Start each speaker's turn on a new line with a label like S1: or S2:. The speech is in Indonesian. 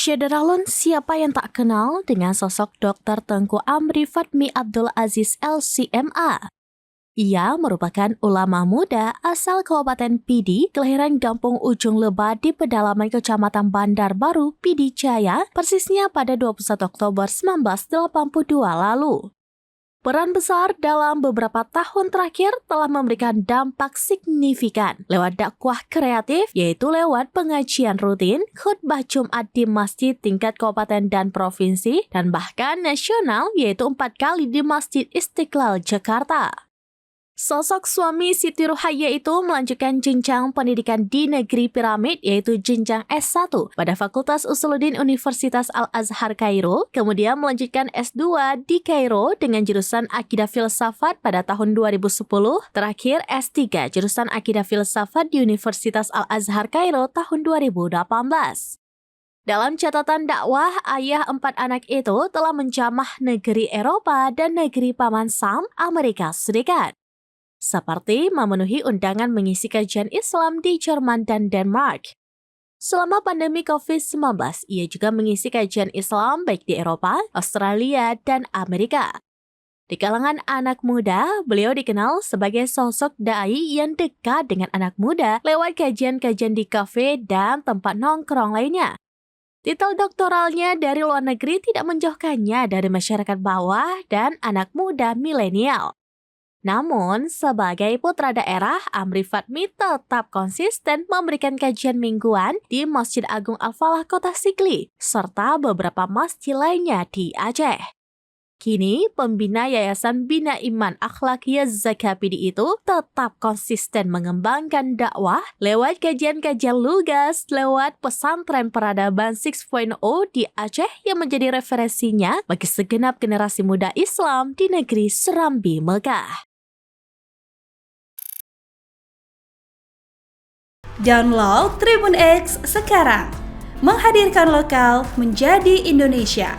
S1: Syederalun, siapa yang tak kenal dengan sosok Dr. Tengku Amri Fatmi Abdul Aziz LCMA? Ia merupakan ulama muda asal Kabupaten Pidi, kelahiran Kampung Ujung Lebah di pedalaman Kecamatan Bandar Baru, Pidi Jaya, persisnya pada 21 Oktober 1982 lalu. Peran besar dalam beberapa tahun terakhir telah memberikan dampak signifikan lewat dakwah kreatif, yaitu lewat pengajian rutin, khutbah Jumat di masjid tingkat kabupaten dan provinsi, dan bahkan nasional, yaitu 4 kali di Masjid Istiqlal, Jakarta. Sosok suami Siti Ruhaya itu melanjutkan jenjang pendidikan di negeri piramid, yaitu jenjang S1 pada Fakultas Usuluddin Universitas Al-Azhar Kairo, kemudian melanjutkan S2 di Kairo dengan jurusan Akidah Filsafat pada tahun 2010, terakhir S3 jurusan Akidah Filsafat di Universitas Al-Azhar Kairo tahun 2018. Dalam catatan dakwah, ayah 4 anak itu telah menjamah negeri Eropa dan negeri Paman Sam, Amerika Serikat, seperti memenuhi undangan mengisi kajian Islam di Jerman dan Denmark. Selama pandemi COVID-19, ia juga mengisi kajian Islam baik di Eropa, Australia, dan Amerika. Di kalangan anak muda, beliau dikenal sebagai sosok dai yang dekat dengan anak muda lewat kajian-kajian di kafe dan tempat nongkrong lainnya. Titel doktoralnya dari luar negeri tidak menjauhkannya dari masyarakat bawah dan anak muda milenial. Namun, sebagai putra daerah, Amri Fatmi tetap konsisten memberikan kajian mingguan di Masjid Agung Al-Falah Kota Sigli, serta beberapa masjid lainnya di Aceh. Kini, pembina Yayasan Bina Iman Akhlakiyah Zakapidi itu tetap konsisten mengembangkan dakwah lewat kajian-kajian lugas lewat pesantren peradaban 6.0 di Aceh yang menjadi referensinya bagi segenap generasi muda Islam di negeri Serambi Mekah.
S2: Download Tribun X sekarang, menghadirkan lokal menjadi Indonesia.